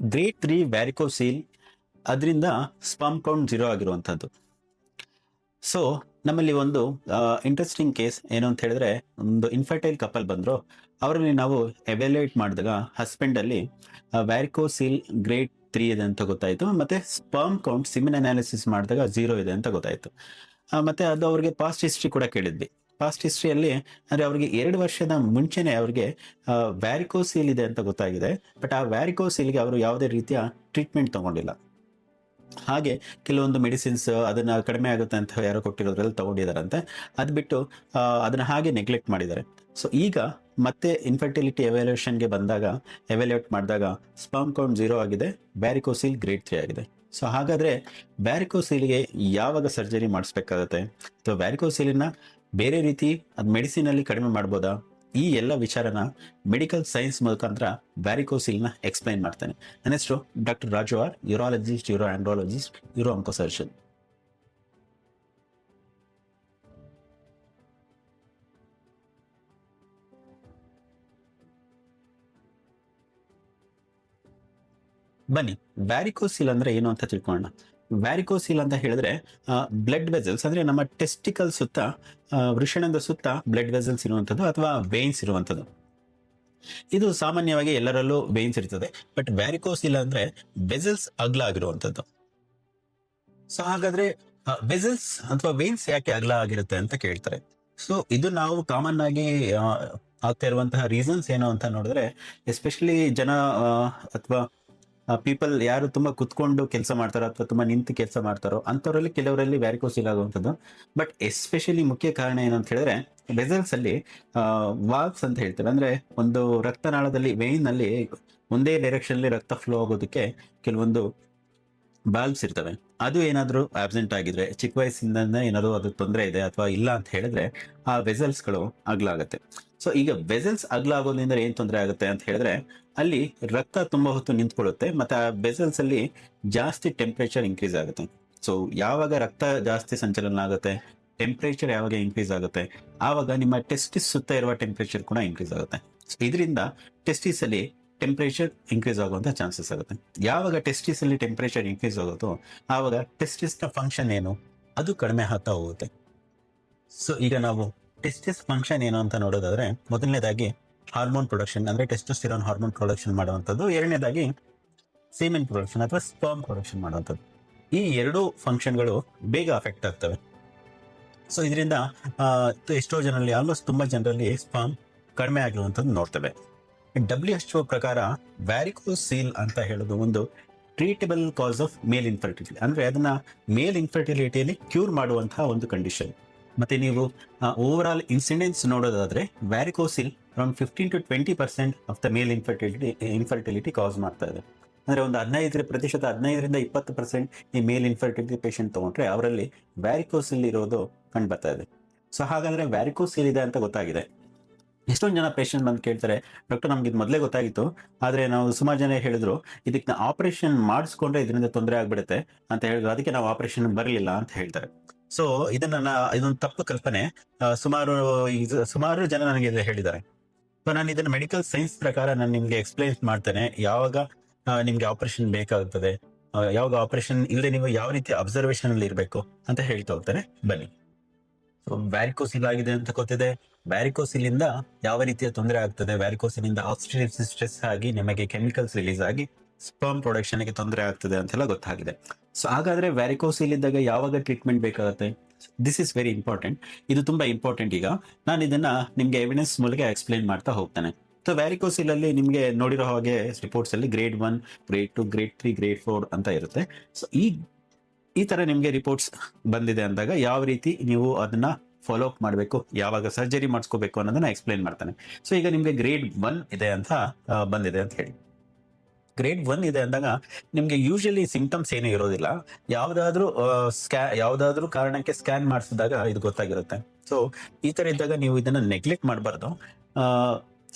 Grade 3 ವ್ಯಾರಿಕೋಸೀಲ್ ಅದರಿಂದ sperm count 0 ಆಗಿರುವಂಥದ್ದು. So ನಮ್ಮಲ್ಲಿ ಒಂದು ಇಂಟ್ರೆಸ್ಟಿಂಗ್ ಕೇಸ್ ಏನು ಅಂತ ಹೇಳಿದ್ರೆ, ಒಂದು ಇನ್ಫರ್ಟೈಲ್ ಕಪಲ್ ಬಂದ್ರು, ಅವರಲ್ಲಿ ನಾವು ಎವ್ಯಾಲ್ಯೂಯೇಟ್ ಮಾಡಿದಾಗ ಹಸ್ಬೆಂಡ್ ಅಲ್ಲಿ ವ್ಯಾರಿಕೋಸೀಲ್ ಗ್ರೇಡ್ 3 ಇದೆ ಅಂತ ಗೊತ್ತಾಯ್ತು, ಮತ್ತೆ ಸ್ಪರ್ಮ್ ಕೌಂಟ್ ಸಿಮಿನ್ ಅನಾಲಿಸಿಸ್ ಮಾಡಿದಾಗ 0 ಇದೆ ಅಂತ ಗೊತ್ತಾಯ್ತು. ಮತ್ತೆ ಅದು ಅವ್ರಿಗೆ ಪಾಸ್ಟ್ ಹಿಸ್ಟ್ರಿ ಕೂಡ ಕೇಳಿದ್ವಿ. ಪಾಸ್ಟ್ ಹಿಸ್ಟ್ರಿಯಲ್ಲಿ ಅಂದ್ರೆ ಅವ್ರಿಗೆ 2 ವರ್ಷದ ಮುಂಚೆನೆ ಅವ್ರಿಗೆ ವ್ಯಾರಿಕೋಸೀಲ್ ಇದೆ ಅಂತ ಗೊತ್ತಾಗಿದೆ. ಬಟ್ ಆ ವ್ಯಾರಿಕೋಸೀಲ್ಗೆ ಅವರು ಯಾವುದೇ ರೀತಿಯ ಟ್ರೀಟ್ಮೆಂಟ್ ತಗೊಂಡಿಲ್ಲ. ಹಾಗೆ ಕೆಲವೊಂದು ಮೆಡಿಸಿನ್ಸ್ ಅದನ್ನ ಕಡಿಮೆ ಆಗುತ್ತೆ ಅಂತ ಯಾರೋ ಕೊಟ್ಟಿರೋದ್ರಲ್ಲಿ ತಗೊಂಡಿದಾರಂತೆ. ಅದು ಬಿಟ್ಟು ಅದನ್ನ ಹಾಗೆ ನೆಗ್ಲೆಕ್ಟ್ ಮಾಡಿದ್ದಾರೆ. ಸೊ ಈಗ ಮತ್ತೆ ಇನ್ಫರ್ಟಿಲಿಟಿ ಎವ್ಯಾಲ್ಯೂಯೇಷನ್ಗೆ ಬಂದಾಗ ಎವ್ಯಾಲ್ಯೂಯೇಟ್ ಮಾಡಿದಾಗ ಸ್ಪರ್ಮ್ ಕೌಂಟ್ 0 ಆಗಿದೆ, ವ್ಯಾರಿಕೋಸೀಲ್ ಗ್ರೇಡ್ 3 ಆಗಿದೆ. ಸೊ ಹಾಗಾದ್ರೆ ವ್ಯಾರಿಕೋಸೀಲ್ಗೆ ಯಾವಾಗ ಸರ್ಜರಿ ಮಾಡಿಸ್ಬೇಕಾಗತ್ತೆ, ಅಥವಾ ವ್ಯಾರಿಕೋಸೀಲಿನ ಬೇರೆ ರೀತಿ ಅದು ಮೆಡಿಸಿನ್ ಅಲ್ಲಿ ಕಡಿಮೆ ಮಾಡ್ಬೋದಾ, ಈ ಎಲ್ಲ ವಿಚಾರನ ಮೆಡಿಕಲ್ ಸೈನ್ಸ್ ಮುಖಾಂತರ ವ್ಯಾರಿಕೋಸೀಲ್ನ ಎಕ್ಸ್ಪ್ಲೈನ್ ಮಾಡ್ತಾನೆ. ನನ್ನ ಹೆಸರು doctor Raju R, urologist, uro andrologist, uro onco surgeon. ಬನ್ನಿ, ವ್ಯಾರಿಕೋಸೀಲ್ ಅಂದ್ರೆ ಏನು ಅಂತ ತಿಳ್ಕೊಳ್ಳೋಣ. ವ್ಯಾರಿಕೋಸೀಲ್ ಅಂತ ಹೇಳಿದ್ರೆ ಬ್ಲಡ್ ವೆಸಲ್ಸ್, ಅಂದ್ರೆ ನಮ್ಮ ಟೆಸ್ಟಿಕಲ್ ಸುತ್ತ, ವೃಷಣದ ಸುತ್ತ ಬ್ಲಡ್ ವೆಸಲ್ಸ್ ಇರುವಂಥದ್ದು ಅಥವಾ ವೇನ್ಸ್ ಇರುವಂಥದ್ದು. ಇದು ಸಾಮಾನ್ಯವಾಗಿ ಎಲ್ಲರಲ್ಲೂ ವೇನ್ಸ್ ಇರ್ತದೆ. ಬಟ್ ವ್ಯಾರಿಕೋಸೀಲ್ ಅಂದ್ರೆ ವೆಸಲ್ಸ್ ಅಗಲ ಆಗಿರುವಂಥದ್ದು. ಸೊ ಹಾಗಾದ್ರೆ ವೆಸಲ್ಸ್ ಅಥವಾ ವೇನ್ಸ್ ಯಾಕೆ ಅಗಲ ಆಗಿರುತ್ತೆ ಅಂತ ಕೇಳ್ತಾರೆ. ಸೊ ಇದು ನಾವು ಕಾಮನ್ ಆಗಿ ಆಗ್ತಾ ಇರುವಂತಹ ರೀಸನ್ಸ್ ಏನು ಅಂತ ನೋಡಿದ್ರೆ, ಎಸ್ಪೆಷಲಿ ಜನ ಅಥವಾ ಪೀಪಲ್ ಯಾರು ತುಂಬಾ ಕುತ್ಕೊಂಡು ಕೆಲಸ ಮಾಡ್ತಾರೋ ಅಥವಾ ತುಂಬಾ ನಿಂತು ಕೆಲಸ ಮಾಡ್ತಾರೋ ಅಂತವರಲ್ಲಿ ಕೆಲವರಲ್ಲಿ ವ್ಯಾರಿಕೋಸೀಲ್ ಆಗುವಂಥದ್ದು. ಬಟ್ ಎಸ್ಪೆಷಲಿ ಮುಖ್ಯ ಕಾರಣ ಏನು ಅಂತ ಹೇಳಿದ್ರೆ, ವೆಸಲ್ಸ್ ಅಲ್ಲಿ ವಾಲ್ವ್ಸ್ ಅಂತ ಹೇಳ್ತಾರೆ. ಅಂದ್ರೆ ಒಂದು ರಕ್ತನಾಳದಲ್ಲಿ, ವೇನ್ ನಲ್ಲಿ ಒಂದೇ ಡೈರೆಕ್ಷನ್ ಅಲ್ಲಿ ರಕ್ತ ಫ್ಲೋ ಆಗೋದಕ್ಕೆ ಕೆಲವೊಂದು ಬಾಲ್ವ್ಸ್ ಇರ್ತವೆ. ಅದು ಏನಾದರೂ ಆಬ್ಸೆಂಟ್ ಆಗಿದ್ರೆ, ಚಿಕ್ಕ ವಯಸ್ಸಿಂದ ಏನಾದರೂ ಅದು ತೊಂದರೆ ಇದೆ ಅಥವಾ ಇಲ್ಲ ಅಂತ ಹೇಳಿದ್ರೆ, ಆ ವೆಸಲ್ಸ್ಗಳು ಅಗಲ ಆಗುತ್ತೆ. ಸೊ ಈಗ ವೆಸಲ್ಸ್ ಅಗಲ ಆಗೋದ್ರಿಂದ ಏನ್ ತೊಂದರೆ ಆಗುತ್ತೆ ಅಂತ ಹೇಳಿದ್ರೆ, ಅಲ್ಲಿ ರಕ್ತ ತುಂಬಾ ಹೊತ್ತು ನಿಂತ್ಕೊಳ್ಳುತ್ತೆ, ಮತ್ತೆ ಆ ವೆಸಲ್ಸ್ ಅಲ್ಲಿ ಜಾಸ್ತಿ ಟೆಂಪರೇಚರ್ ಇನ್ಕ್ರೀಸ್ ಆಗುತ್ತೆ. ಸೊ ಯಾವಾಗ ರಕ್ತ ಜಾಸ್ತಿ ಸಂಚಲನ ಆಗುತ್ತೆ, ಟೆಂಪರೇಚರ್ ಯಾವಾಗ ಇನ್ಕ್ರೀಸ್ ಆಗುತ್ತೆ, ಆವಾಗ ನಿಮ್ಮ ಟೆಸ್ಟಿಸ್ ಸುತ್ತ ಇರುವ ಟೆಂಪರೇಚರ್ ಕೂಡ ಇನ್ಕ್ರೀಸ್ ಆಗುತ್ತೆ. ಇದರಿಂದ ಟೆಸ್ಟಿಸ್ ಅಲ್ಲಿ ಟೆಂಪರೇಚರ್ ಇನ್ಕ್ರೀಸ್ ಆಗುವಂತ ಚಾನ್ಸಸ್ ಆಗುತ್ತೆ. ಯಾವಾಗ ಟೆಸ್ಟಿಸ್ ಅಲ್ಲಿ ಟೆಂಪರೇಚರ್ ಇನ್ಕ್ರೀಸ್ ಆಗುತ್ತೋ ಆವಾಗ ಟೆಸ್ಟಿಸ್ ನ ಫಂಕ್ಷನ್ ಏನು ಅದು ಕಡಿಮೆ ಆಗ್ತಾ ಹೋಗುತ್ತೆ. ಸೊ ಈಗ ನಾವು ಟೆಸ್ಟಿಸ್ ಫಂಕ್ಷನ್ ಏನು ಅಂತ ನೋಡೋದಾದ್ರೆ, ಮೊದಲನೇದಾಗಿ ಹಾರ್ಮೋನ್ ಪ್ರೊಡಕ್ಷನ್, ಅಂದ್ರೆ ಟೆಸ್ಟೋಸ್ಟಿರಾನ್ ಹಾರ್ಮೋನ್ ಪ್ರೊಡಕ್ಷನ್ ಮಾಡುವಂಥದ್ದು. ಎರಡನೇದಾಗಿ ಸೀಮೆನ್ ಪ್ರೊಡಕ್ಷನ್ ಅಥವಾ ಸ್ಪರ್ಮ್ ಪ್ರೊಡಕ್ಷನ್ ಮಾಡುವಂಥದ್ದು. ಈ ಎರಡೂ ಫಂಕ್ಷನ್ಗಳು ಬೇಗ ಅಫೆಕ್ಟ್ ಆಗ್ತವೆ. ಸೊ ಇದರಿಂದ ಎಷ್ಟೋ ಜನರಲ್ಲಿ, ಆಲ್ಮೋಸ್ಟ್ ತುಂಬಾ ಜನರಲ್ಲಿ ಸ್ಪರ್ಮ್ ಕಡಿಮೆ ಆಗಿರುವಂಥದ್ದು ನೋಡ್ತೇವೆ. WHO ಪ್ರಕಾರ ವ್ಯಾರಿಕೋಸೀಲ್ ಅಂತ ಹೇಳೋದು ಒಂದು treatable cause of male infertility, ಅಂದ್ರೆ ಅದನ್ನ ಮೇಲ್ ಇನ್ಫರ್ಟಿಲಿಟಿಯಲ್ಲಿ ಕ್ಯೂರ್ ಮಾಡುವಂತಹ ಒಂದು ಕಂಡೀಷನ್. ಮತ್ತೆ ನೀವು ಓವರ್ ಆಲ್ ಇನ್ಸಿಡೆನ್ಸ್ ನೋಡೋದಾದ್ರೆ, varicocele around 15 to 20% of the male infertility cause ಮಾಡ್ತಾ ಇದೆ. ಅಂದ್ರೆ ಒಂದು 15% 20% ಈ ಮೇಲ್ ಇನ್ಫರ್ಟಿಲಿಟಿ ಪೇಷಂಟ್ ತಗೊಂಡ್ರೆ ಅವರಲ್ಲಿ ವ್ಯಾರಿಕೋಸೀಲ್ ಇರೋದು ಕಂಡು ಬರ್ತಾ ಇದೆ. ಸೊ ಹಾಗಾದ್ರೆ ವ್ಯಾರಿಕೋಸೀಲ್ ಇದೆ ಅಂತ ಗೊತ್ತಾಗಿದೆ. ಎಷ್ಟೊಂದು ಜನ ಪೇಷಂಟ್ ಬಂದು ಕೇಳ್ತಾರೆ, ಡಾಕ್ಟರ್ ನಮ್ಗೆ ಇದು ಮೊದಲೇ ಗೊತ್ತಾಗಿತ್ತು, ಆದ್ರೆ ನಾವು ಸುಮಾರು ಜನ ಹೇಳಿದ್ರು ಇದಕ್ಕೆ ಆಪರೇಷನ್ ಮಾಡಿಸ್ಕೊಂಡ್ರೆ ಇದರಿಂದ ತೊಂದರೆ ಆಗ್ಬಿಡುತ್ತೆ ಅಂತ ಹೇಳಿದ್ರು, ಅದಕ್ಕೆ ನಾವು ಆಪರೇಷನ್ ಬರಲಿಲ್ಲ ಅಂತ ಹೇಳ್ತಾರೆ. ಸೊ ಇದೊಂದು ತಪ್ಪು ಕಲ್ಪನೆ. ಸುಮಾರು ಜನ ನನಗೆ ಹೇಳಿದ್ದಾರೆ. ಸೊ ನಾನು ಇದನ್ನ ಮೆಡಿಕಲ್ ಸೈನ್ಸ್ ಪ್ರಕಾರ ನಾನು ನಿಮ್ಗೆ ಎಕ್ಸ್ಪ್ಲೈನ್ ಮಾಡ್ತೇನೆ, ಯಾವಾಗ ನಿಮ್ಗೆ ಆಪರೇಷನ್ ಬೇಕಾಗುತ್ತದೆ, ಯಾವಾಗ ಆಪರೇಷನ್ ಇಲ್ಲದೆ ನೀವು ಯಾವ ರೀತಿ ಅಬ್ಸರ್ವೇಷನ್ ಅಲ್ಲಿ ಇರಬೇಕು ಅಂತ ಹೇಳ್ತಾ ಹೋಗ್ತಾರೆ. ಬನ್ನಿ. ಸೊ ವ್ಯಾರಿಕೋಸೀಲ್ ಆಗಿದೆ ಅಂತ ಗೊತ್ತಿದೆ. ವ್ಯಾರಿಕೋಸೀಲ್ ಇಂದ ಯಾವ ರೀತಿಯ ತೊಂದರೆ ಆಗ್ತದೆ, ವ್ಯಾರಿಕೋಸೀಲ್ ಇಂದ ಆಕ್ಸಿಡೇಟಿವ್ ಸ್ಟ್ರೆಸ್ ಆಗಿ ನಿಮಗೆ ಕೆಮಿಕಲ್ಸ್ ರಿಲೀಸ್ ಆಗಿ ಸ್ಪರ್ಮ್ ಪ್ರೊಡಕ್ಷನ್ ಗೆ ತೊಂದರೆ ಆಗ್ತದೆ ಅಂತೆಲ್ಲ ಗೊತ್ತಾಗಿದೆ. ಸೊ ಹಾಗಾದ್ರೆ ವ್ಯಾರಿಕೋಸೀಲ್ ಇದ್ದಾಗ ಯಾವಾಗ ಟ್ರೀಟ್ಮೆಂಟ್ ಬೇಕಾಗುತ್ತೆ, ದಿಸ್ ಇಸ್ ವೆರಿ ಇಂಪಾರ್ಟೆಂಟ್. ಇದು ತುಂಬಾ ಇಂಪಾರ್ಟೆಂಟ್. ಈಗ ನಾನು ಇದನ್ನ ನಿಮ್ಗೆ ಎವಿಡೆನ್ಸ್ ಮೂಲಕ ಎಕ್ಸ್ಪ್ಲೈನ್ ಮಾಡ್ತಾ ಹೋಗ್ತಾನೆ. ಸೊ ವ್ಯಾರಿಕೋಸೀಲ್ ಅಲ್ಲಿ ನಿಮ್ಗೆ ನೋಡಿರೋ ಹಾಗೆ ರಿಪೋರ್ಟ್ಸ್ ಅಲ್ಲಿ ಗ್ರೇಡ್ 1, ಗ್ರೇಡ್ 2, ಗ್ರೇಡ್ 3, ಗ್ರೇಡ್ 4 ಅಂತ ಇರುತ್ತೆ. ಸೊ ಈ ತರ ನಿಮ್ಗೆ ರಿಪೋರ್ಟ್ಸ್ ಬಂದಿದೆ ಅಂದಾಗ ಯಾವ ರೀತಿ ನೀವು ಅದನ್ನ ಫಾಲೋ ಅಪ್ ಮಾಡಬೇಕು, ಯಾವಾಗ ಸರ್ಜರಿ ಮಾಡಿಸ್ಕೋಬೇಕು ಅನ್ನೋದನ್ನ ಎಕ್ಸ್ಪ್ಲೈನ್ ಮಾಡ್ತಾನೆ. ಸೊ ಈಗ ನಿಮ್ಗೆ ಗ್ರೇಡ್ 1 ಇದೆ ಅಂತ ಬಂದಿದೆ ಅಂತ ಹೇಳಿ. ಗ್ರೇಡ್ 1 ಇದೆ ಅಂದಾಗ ನಿಮ್ಗೆ ಯೂಶಲಿ ಸಿಂಪ್ಟಮ್ಸ್ ಏನೂ ಇರೋದಿಲ್ಲ. ಯಾವ್ದಾದ್ರು ಕಾರಣಕ್ಕೆ ಸ್ಕ್ಯಾನ್ ಮಾಡಿಸಿದಾಗ ಇದು ಗೊತ್ತಾಗಿರುತ್ತೆ. ಸೊ ಈ ತರ ಇದ್ದಾಗ ನೀವು ಇದನ್ನ ನೆಗ್ಲೆಕ್ಟ್ ಮಾಡಬಾರ್ದು.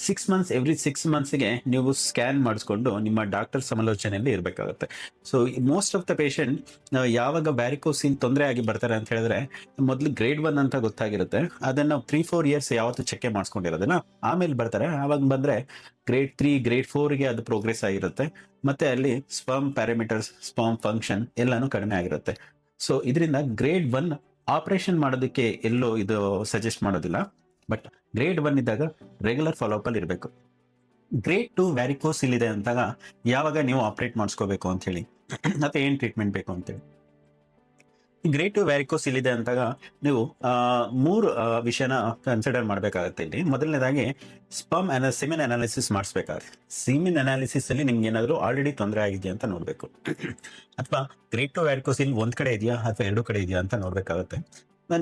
6 ಮಂತ್ಸ್, ಎವ್ರಿ 6 ಮಂತ್ಸ್ಗೆ ನೀವು ಸ್ಕ್ಯಾನ್ ಮಾಡಿಸ್ಕೊಂಡು ನಿಮ್ಮ ಡಾಕ್ಟರ್ ಸಮಾಲೋಚನೆಯಲ್ಲಿ ಇರಬೇಕಾಗುತ್ತೆ. So most of the patient ಯಾವಾಗ ವ್ಯಾರಿಕೋಸಿಲ್ ತೊಂದರೆ ಆಗಿ ಬರ್ತಾರೆ ಅಂತ ಹೇಳಿದ್ರೆ, ಮೊದಲು ಗ್ರೇಡ್ 1 ಅಂತ ಗೊತ್ತಾಗಿರುತ್ತೆ, ಅದನ್ನ 3-4 ಇಯರ್ಸ್ ಯಾವತ್ತು ಚೆಕ್ ಮಾಡಿಸ್ಕೊಂಡಿರೋದಿಲ್ಲ, ಆಮೇಲೆ ಬರ್ತಾರೆ. ಆವಾಗ ಬಂದ್ರೆ ಗ್ರೇಡ್ 3, ಗ್ರೇಡ್ 4ಗೆ ಅದು ಪ್ರೋಗ್ರೆಸ್ ಆಗಿರುತ್ತೆ. ಮತ್ತೆ ಅಲ್ಲಿ ಸ್ಪರ್ಮ್ ಪ್ಯಾರಾಮೀಟರ್ಸ್, ಸ್ಪರ್ಮ್ ಫಂಕ್ಷನ್ ಎಲ್ಲಾನು ಕಡಿಮೆ ಆಗಿರುತ್ತೆ. ಸೊ ಇದರಿಂದ ಗ್ರೇಡ್ 1 ಆಪರೇಷನ್ ಮಾಡೋದಕ್ಕೆ ಎಲ್ಲೋ ಇದು ಸಜೆಸ್ಟ್ ಮಾಡೋದಿಲ್ಲ. ಬಟ್ ಗ್ರೇಡ್ 1 ಇದ್ದಾಗ ರೆಗ್ಯುಲರ್ ಫಾಲೋಅಪ್ ಅಲ್ಲಿ ಇರಬೇಕು. ಗ್ರೇಡ್ 2 ವ್ಯಾರಿಕೋಸಿಲ್ ಇದೆ ಅಂದಾಗ ಯಾವಾಗ ನೀವು ಆಪರೇಟ್ ಮಾಡಿಸ್ಕೋಬೇಕು ಅಂತ ಹೇಳಿ, ಮತ್ತೆ ಏನ್ ಟ್ರೀಟ್ಮೆಂಟ್ ಬೇಕು ಅಂತೇಳಿ. ಗ್ರೇಡ್ 2 ವ್ಯಾರಿಕೋಸಿಲ್ ಇದೆ ಅಂದಾಗ ನೀವು 3 ವಿಷಯನ ಕನ್ಸಿಡರ್ ಮಾಡಬೇಕಾಗುತ್ತೆ ಇಲ್ಲಿ. ಮೊದಲನೇದಾಗಿ ಸೆಮಿನ್ ಅನಾಲಿಸಿಸ್ ಮಾಡಿಸ್ಬೇಕಾಗುತ್ತೆ. ಸೆಮಿನ್ ಅನಾಲಿಸಿಸ್ ಅಲ್ಲಿ ನಿಮ್ಗೆ ಏನಾದರೂ ಆಲ್ರೆಡಿ ತೊಂದರೆ ಆಗಿದೆ ಅಂತ ನೋಡ್ಬೇಕು, ಅಥವಾ ಗ್ರೇಡ್ 2 ವ್ಯಾರಿಕೋಸಿಲ್ ಒಂದ್ ಕಡೆ ಇದೆಯಾ ಅಥವಾ 2 ಕಡೆ ಇದೆಯಾ ಅಂತ ನೋಡ್ಬೇಕಾಗುತ್ತೆ.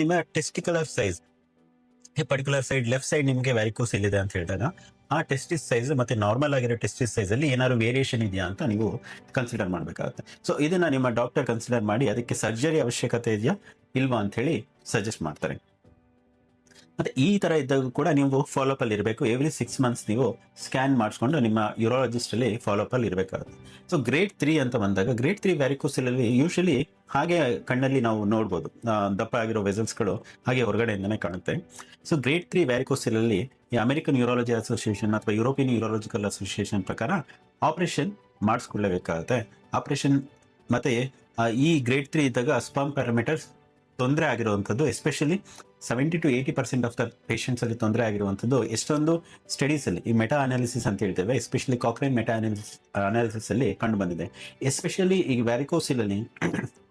ನಿಮ್ಮ testicular size, particular side, left side ನಿಮಗೆ ವ್ಯಾರಿಕೋಸಿಲ್ ಇದೆ ಅಂತ ಹೇಳಿದಾಗ ಆ ಟೆಸ್ಟಿಸ್ ಸೈಜ್ ಮತ್ತೆ ನಾರ್ಮಲ್ ಆಗಿರೋ ಟೆಸ್ಟಿಸ್ ಸೈಜ್ ಅಲ್ಲಿ ಏನಾದ್ರು ವೇರಿಯೇಷನ್ ಇದೆಯಾ ಅಂತ ನೀವು ಕನ್ಸಿಡರ್ ಮಾಡಬೇಕಾಗುತ್ತೆ. ಸೊ ಇದನ್ನ ನಿಮ್ಮ ಡಾಕ್ಟರ್ ಕನ್ಸಿಡರ್ ಮಾಡಿ ಅದಕ್ಕೆ ಸರ್ಜರಿ ಅವಶ್ಯಕತೆ ಇದೆಯಾ ಇಲ್ವಾ ಅಂತ ಹೇಳಿ ಸಜೆಸ್ಟ್ ಮಾಡ್ತಾರೆ. ಮತ್ತೆ ಈ ತರ ಇದ್ದಾಗ ಕೂಡ ನೀವು ಫಾಲೋಅಪ್ ಅಲ್ಲಿ ಇರಬೇಕು. ಎವ್ರಿ 6 ಮಂತ್ಸ್ ನೀವು ಸ್ಕ್ಯಾನ್ ಮಾಡಿಸ್ಕೊಂಡು ನಿಮ್ಮ ಯೂರಾಲಜಿಸ್ಟ್ ಅಲ್ಲಿ ಫಾಲೋಅಪ್ ಅಲ್ಲಿ ಇರಬೇಕಾಗುತ್ತೆ. ಸೊ ಗ್ರೇಡ್ 3 ಅಂತ ಬಂದಾಗ, ಗ್ರೇಡ್ 3 ವ್ಯಾರಿಕೋಸಿಲ್ ಅಲ್ಲಿ ಯೂಶಲಿ ಹಾಗೆ ಕಣ್ಣಲ್ಲಿ ನಾವು ನೋಡ್ಬೋದು, ದಪ್ಪ ಆಗಿರೋ ವೆಸಲ್ಸ್ಗಳು ಹಾಗೆ ಹೊರಗಡೆಯಿಂದನೇ ಕಾಣುತ್ತೆ. ಸೊ ಗ್ರೇಡ್ 3 ವ್ಯಾರಿಕೋಸಿಲ್ ಅಲ್ಲಿ ಈ ಅಮೆರಿಕನ್ ಯೂರಾಲಜಿ ಅಸೋಸಿಯೇಷನ್ ಅಥವಾ ಯುರೋಪಿಯನ್ ಯೂರಾಲಜಿಕಲ್ ಅಸೋಸಿಯೇಷನ್ ಪ್ರಕಾರ ಆಪರೇಷನ್ ಮಾಡಿಸ್ಕೊಳ್ಳೇಬೇಕಾಗುತ್ತೆ. ಆಪರೇಷನ್ ಮತ್ತೆ ಈ ಗ್ರೇಡ್ 3 ಇದ್ದಾಗ ಸ್ಪರ್ಮ್ ಪ್ಯಾರಾಮೀಟರ್ಸ್ ತೊಂದರೆ ಆಗಿರುವಂಥದ್ದು, ಎಸ್ಪೆಷಲಿ 70-80% ಆಫ್ ದ ಪೇಷಂಟ್ಸ್ ಅಲ್ಲಿ ತೊಂದರೆ ಆಗಿರುವಂಥದ್ದು ಎಷ್ಟೊಂದು ಸ್ಟಡೀಸ್ ಅಲ್ಲಿ, ಈ ಮೆಟಾ ಅನಾಲಿಸಿಸ್ ಅಂತ ಹೇಳ್ತೇವೆ, ಎಸ್ಪೆಷಲಿ ಕಾಕ್ರೇನ್ ಮೆಟಾ ಅನಾಲಿಸಿಸ್ ಅಲ್ಲಿ ಕಂಡು ಬಂದಿದೆ. ಎಸ್ಪೆಷಲಿ ಈ ವ್ಯಾರಿಕೋಸಿಲ್ ಅಲ್ಲಿ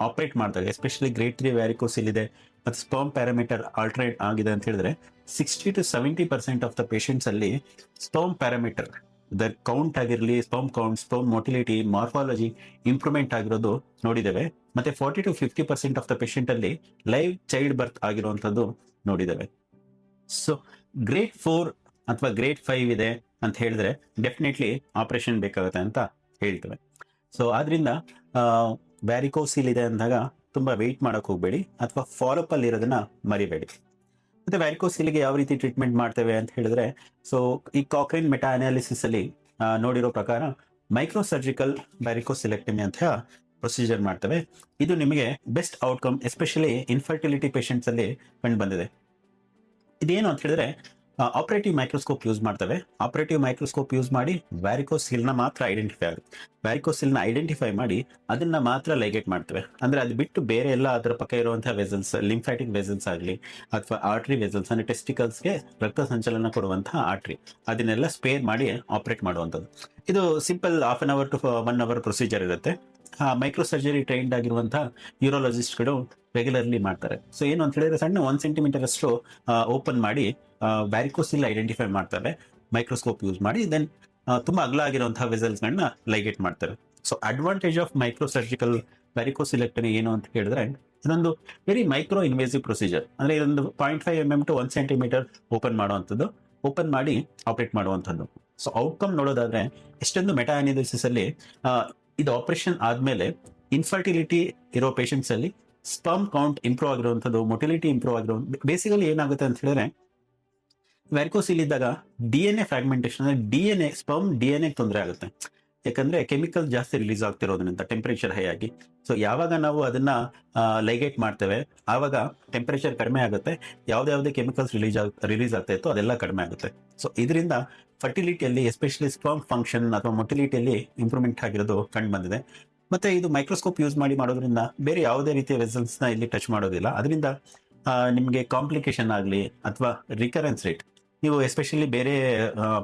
ಆಪರೇಟ್ ಮಾಡಿದಾಗ, ಎಸ್ಪೆಷಲಿ ಗ್ರೇಡ್ 3 ವ್ಯಾರಿಕೋಸಿಲ್ ಇದೆ ಮತ್ತು ಸ್ಪರ್ಮ್ ಪ್ಯಾರಾಮೀಟರ್ ಆಲ್ಟ್ರೇಟ್ ಆಗಿದೆ ಅಂತ ಹೇಳಿದ್ರೆ 60-70% ಆಫ್ ದ ಪೇಷಂಟ್ಸ್ ಅಲ್ಲಿ ಸ್ಪರ್ಮ್ ಪ್ಯಾರಾಮೀಟರ್ ದರ್ ಕೌಂಟ್ ಆಗಿರಲಿ, sperm count, sperm motility, morphology improvement ಆಗಿರೋದು ನೋಡಿದ್ದೇವೆ. ಮತ್ತೆ 40-50% ಆಫ್ ದ ಪೇಷಂಟ್ ಅಲ್ಲಿ ಲೈವ್ ಚೈಲ್ಡ್ ಬರ್ತ್ ಆಗಿರುವಂಥದ್ದು ನೋಡಿದ್ದೇವೆ. ಸೊ ಗ್ರೇಡ್ 4 ಅಥವಾ ಗ್ರೇಡ್ 5 ಇದೆ ಅಂತ ಹೇಳಿದ್ರೆ ಡೆಫಿನೆಟ್ಲಿ ಆಪರೇಷನ್ ಬೇಕಾಗುತ್ತೆ ಅಂತ ಹೇಳ್ತೇವೆ. ಸೊ ಆದ್ರಿಂದ ವ್ಯಾರಿಕೋಸಿಲ್ ಇದೆ ಅಂದಾಗ ತುಂಬಾ ವೆಯ್ಟ್ ಮಾಡಕ್ ಹೋಗ್ಬೇಡಿ, ಅಥವಾ ಫಾಲೋಅಪ್ ಅಲ್ಲಿ ಇರೋದನ್ನ ಮರಿಬೇಡಿ. ಮತ್ತೆ ವ್ಯಾರಿಕೋಸಿಲ್ಗೆ ಯಾವ ರೀತಿ ಟ್ರೀಟ್ಮೆಂಟ್ ಮಾಡ್ತೇವೆ ಅಂತ ಹೇಳಿದ್ರೆ, ಸೊ ಈ ಕಾಕ್ರೇನ್ ಮೆಟಾ ಅನಾಲಿಸಿಸ್ ಅಲ್ಲಿ ನೋಡಿರೋ ಪ್ರಕಾರ ಮೈಕ್ರೋ ಸರ್ಜಿಕಲ್ ವ್ಯಾರಿಕೋಸಿಲೆಕ್ಟಮಿ ಅಂತ ಪ್ರೊಸೀಜರ್ ಮಾಡ್ತೇವೆ. ಇದು ನಿಮಗೆ best outcome, especially infertility patients ಅಲ್ಲಿ ಕಂಡು ಬಂದಿದೆ. ಇದೇನು ಅಂತ ಹೇಳಿದ್ರೆ ಆಪರೇಟಿವ್ ಮೈಕ್ರೋಸ್ಕೋಪ್ ಯೂಸ್ ಮಾಡ್ತೇವೆ. ಆಪರೇಟಿವ್ ಮೈಕ್ರೋಸ್ಕೋಪ್ ಯೂಸ್ ಮಾಡಿ ವ್ಯಾರಿಕೋಸಿಲ್ನ ಮಾತ್ರ ಐಡೆಂಟಿಫೈ ಆಗುತ್ತೆ. ವ್ಯಾರಿಕೋಸಿಲ್ನ ಐಡೆಂಟಿಫೈ ಮಾಡಿ ಅದನ್ನ ಮಾತ್ರ ಲೈಗೇಟ್ ಮಾಡ್ತೇವೆ. ಅಂದ್ರೆ ಅದು ಬಿಟ್ಟು ಬೇರೆ ಎಲ್ಲ ಅದರ ಪಕ್ಕ ಇರುವಂತಹ ವೆಸಲ್ಸ್, ಲಿಂಫ್ಯಾಟಿಕ್ ವೆಸಲ್ಸ್ ಆಗಲಿ ಅಥವಾ ಆರ್ಟ್ರಿ ವೆಸಲ್ಸ್ ಅಂದ್ರೆ ಟೆಸ್ಟಿಕಲ್ಸ್ಗೆ ರಕ್ತ ಸಂಚಲನ ಕೊಡುವಂತಹ ಆರ್ಟ್ರಿ, ಅದನ್ನೆಲ್ಲ ಸ್ಪೇರ್ ಮಾಡಿ ಆಪರೇಟ್ ಮಾಡುವಂಥದ್ದು. ಇದು simple 1/2 hour to 1 hour procedure ಇರುತ್ತೆ. ಮೈಕ್ರೋ ಸರ್ಜರಿ ಟ್ರೈನ್ಡ್ ಆಗಿರುವಂತಹ ಯೂರಾಲಜಿಸ್ಟ್ಗಳು ರೆಗ್ಯುಲರ್ಲಿ ಮಾಡ್ತಾರೆ. ಸೊ ಏನು ಅಂತ ಹೇಳಿದ್ರೆ ಸಣ್ಣ 1 ಸೆಂಟಿಮೀಟರ್ ಅಷ್ಟು ಓಪನ್ ಮಾಡಿ ವ್ಯಾರಿಕೋಸಿಲ್ ಐಡೆಂಟಿಫೈ ಮಾಡ್ತಾರೆ ಮೈಕ್ರೋಸ್ಕೋಪ್ ಯೂಸ್ ಮಾಡಿ. ದೆನ್ ತುಂಬಾ ಅಗಲ ಆಗಿರುವಂತಹ ವೆಸಲ್ಸ್ಗಳನ್ನ ಲೈಗೇಟ್ ಮಾಡ್ತಾರೆ. So advantage of micro surgical varicocelectomy ಏನು ಅಂತ ಹೇಳಿದ್ರೆ, ಇದೊಂದು ವೆರಿ ಮೈಕ್ರೋ ಇನ್ವೇಸಿವ್ ಪ್ರೊಸೀಜರ್. ಅಂದ್ರೆ ಇದೊಂದು 0.5 mm to 1 ಸೆಂಟಿಮೀಟರ್ ಓಪನ್ ಮಾಡುವಂಥದ್ದು, ಓಪನ್ ಮಾಡಿ ಆಪರೇಟ್ ಮಾಡುವಂಥದ್ದು. ಸೊ ಔಟ್ಕಮ್ ನೋಡೋದಾದ್ರೆ ಎಷ್ಟೊಂದು ಮೆಟಾ ಅನಾಲಿಸಿಸ್ ಅಲ್ಲಿ ಇದು ಆಪರೇಷನ್ ಆದ್ಮೇಲೆ ಇನ್ಫರ್ಟಿಲಿಟಿ ಇರೋ ಪೇಷಂಟ್ಸ್ ಅಲ್ಲಿ ಸ್ಪರ್ಮ್ ಕೌಂಟ್ ಇಂಪ್ರೂವ್ ಆಗಿರುವಂಥದ್ದು, ಮೊಟಿಲಿಟಿ ಇಂಪ್ರೂವ್ ಆಗಿರೋ, ಬೇಸಿಕಲಿ ಏನಾಗುತ್ತೆ ಅಂತ ಹೇಳಿದ್ರೆ ವ್ಯಾರಿಕೋಸಿಲ್ ಇದ್ದಾಗ DNA ಫ್ರಾಗ್ಮೆಂಟೇಶನ್, ಸ್ಪರ್ಮ್ DNA ತೊಂದರೆ ಆಗುತ್ತೆ. ಯಾಕಂದ್ರೆ ಕೆಮಿಕಲ್ ಜಾಸ್ತಿ ರಿಲೀಸ್ ಆಗ್ತಿರೋದ್ರಿಂದ ಟೆಂಪರೇಚರ್ ಹೈ ಆಗಿ. ಸೊ ಯಾವಾಗ ನಾವು ಅದನ್ನ ಲೈಗೇಟ್ ಮಾಡ್ತೇವೆ ಆವಾಗ ಟೆಂಪರೇಚರ್ ಕಡಿಮೆ ಆಗುತ್ತೆ, ಯಾವ್ದೇ ಕೆಮಿಕಲ್ಸ್ ರಿಲೀಸ್ ಆಗ್ತಾ ಇತ್ತು ಅದೆಲ್ಲ ಕಡಿಮೆ ಆಗುತ್ತೆ. ಸೊ ಇದರಿಂದ ಫರ್ಟಿಲಿಟಿಯಲ್ಲಿ, ಎಸ್ಪೆಷಲಿ ಸ್ಪರ್ಮ್ ಫಂಕ್ಷನ್ ಅಥವಾ ಮೊಟಿಲಿಟಿಯಲ್ಲಿ ಇಂಪ್ರೂವ್ಮೆಂಟ್ ಆಗಿರೋದು ಕಂಡು ಬಂದಿದೆ. ಮತ್ತೆ ಇದು ಮೈಕ್ರೋಸ್ಕೋಪ್ ಯೂಸ್ ಮಾಡಿ ಮಾಡೋದ್ರಿಂದ ಬೇರೆ ಯಾವುದೇ ರೀತಿಯ ವೆಸಲ್ಸ್ನ ಇಲ್ಲಿ ಟಚ್ ಮಾಡೋದಿಲ್ಲ. ಅದರಿಂದ ನಿಮಗೆ ಕಾಂಪ್ಲಿಕೇಶನ್ ಆಗಲಿ ಅಥವಾ ರಿಕರೆನ್ಸ್ ರೇಟ್, ನೀವು ಎಸ್ಪೆಷಲಿ ಬೇರೆ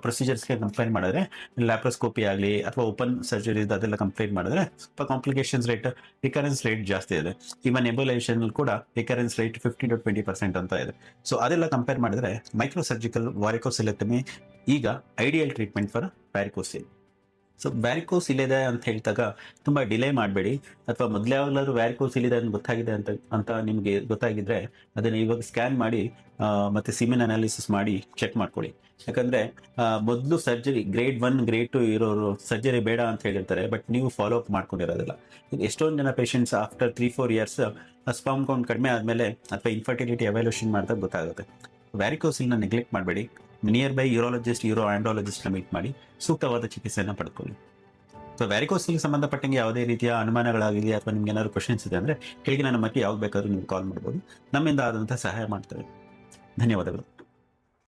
ಪ್ರೊಸೀಜರ್ಸ್ಗೆ ಕಂಪೇರ್ ಮಾಡಿದ್ರೆ, ಲ್ಯಾಪ್ರೋಸ್ಕೋಪಿ ಆಗಲಿ ಅಥವಾ ಓಪನ್ ಸರ್ಜರಿ ಅದೆಲ್ಲ ಕಂಪೇರ್ ಮಾಡಿದ್ರೆ ಸ್ವಲ್ಪ ಕಾಂಪ್ಲಿಕೇಶನ್ಸ್ ರೇಟ್, ರಿಕರೆನ್ಸ್ ರೇಟ್ ಜಾಸ್ತಿ ಇದೆ. ಇವನ್ ಎಂಬೋಲೈಸೇಷನ್ ಕೂಡ ರಿಕರೆನ್ಸ್ ರೇಟ್ 15-20% ಅಂತ ಇದೆ. ಸೊ ಅದೆಲ್ಲ ಕಂಪೇರ್ ಮಾಡಿದ್ರೆ ಮೈಕ್ರೋ ಸರ್ಜಿಕಲ್ ವ್ಯಾರಿಕೋಸಿಲೆಕ್ಟಮಿ ಈಗ ಐಡಿಯಲ್ ಟ್ರೀಟ್ಮೆಂಟ್ ಫಾರ್ ವ್ಯಾರಿಕೋಸಿಲ್. ಸೊ ವ್ಯಾರಿಕೋಸಿಲ್ ಇದೆ ಅಂತ ಹೇಳಿದಾಗ ತುಂಬ ಡಿಲೇ ಮಾಡಬೇಡಿ, ಅಥವಾ ಮೊದಲೇ ಯಾವಾಗಲಾದ್ರೂ ವ್ಯಾರಿಕೋಸಿಲ್ ಇದೆ ಅಂತ ಗೊತ್ತಾಗಿದೆ ಅಂತ ನಿಮಗೆ ಗೊತ್ತಾಗಿದ್ರೆ ಅದನ್ನು ಇವಾಗ ಸ್ಕ್ಯಾನ್ ಮಾಡಿ ಮತ್ತೆ ಸಿಮೆನ್ ಅನಾಲಿಸಿಸ್ ಮಾಡಿ ಚೆಕ್ ಮಾಡ್ಕೊಳ್ಳಿ. ಯಾಕಂದ್ರೆ ಮೊದಲು ಸರ್ಜರಿ ಗ್ರೇಡ್ 1, ಗ್ರೇಡ್ 2 ಇರೋರು ಸರ್ಜರಿ ಬೇಡ ಅಂತ ಹೇಳಿರ್ತಾರೆ, ಬಟ್ ನೀವು ಫಾಲೋ ಅಪ್ ಮಾಡ್ಕೊಂಡಿರೋದಿಲ್ಲ. ಎಷ್ಟೊಂದು ಜನ patients after 3-4 years sperm count ಕಡಿಮೆ ಆದಮೇಲೆ ಅಥವಾ ಇನ್ಫರ್ಟಿಲಿಟಿ ಎವ್ಯಾಲ್ಯೂಷನ್ ಮಾಡಿದಾಗ ಗೊತ್ತಾಗುತ್ತೆ. ವ್ಯಾರಿಕೋಸಿಲ್ನ ನೆಗ್ಲೆಕ್ಟ್ ಮಾಡಬೇಡಿ. ನಿಯರ್ ಬೈ ಯೂರಾಲಜಿಸ್ಟ್ ಯೂರೋ ಆಂಡ್ರಾಲಜಿಸ್ಟ್ನ ಮೀಟ್ ಮಾಡಿ ಸೂಕ್ತವಾದ ಚಿಕಿತ್ಸೆಯನ್ನು ಪಡ್ಕೊಳ್ಳಿ. ಸೊ ವ್ಯಾರಿಕೋಸಿಲ್ಗೆ ಸಂಬಂಧಪಟ್ಟಂಗೆ ಯಾವುದೇ ರೀತಿಯ ಅನುಮಾನಗಳಾಗಲಿ ಅಥವಾ ನಿಮ್ಗೆ ಏನಾದ್ರು ಕ್ವಶನ್ಸ್ ಇದೆ ಅಂದರೆ ಕೆಳಗಿನ ನಂಬರ್ಗೆ ಯಾವಾಗ ಬೇಕಾದ್ರೂ ನೀವು ಕಾಲ್ ಮಾಡ್ಬೋದು. ನಮ್ಮಿಂದ ಆದಂಥ ಸಹಾಯ ಮಾಡ್ತೇವೆ. ಧನ್ಯವಾದಗಳು.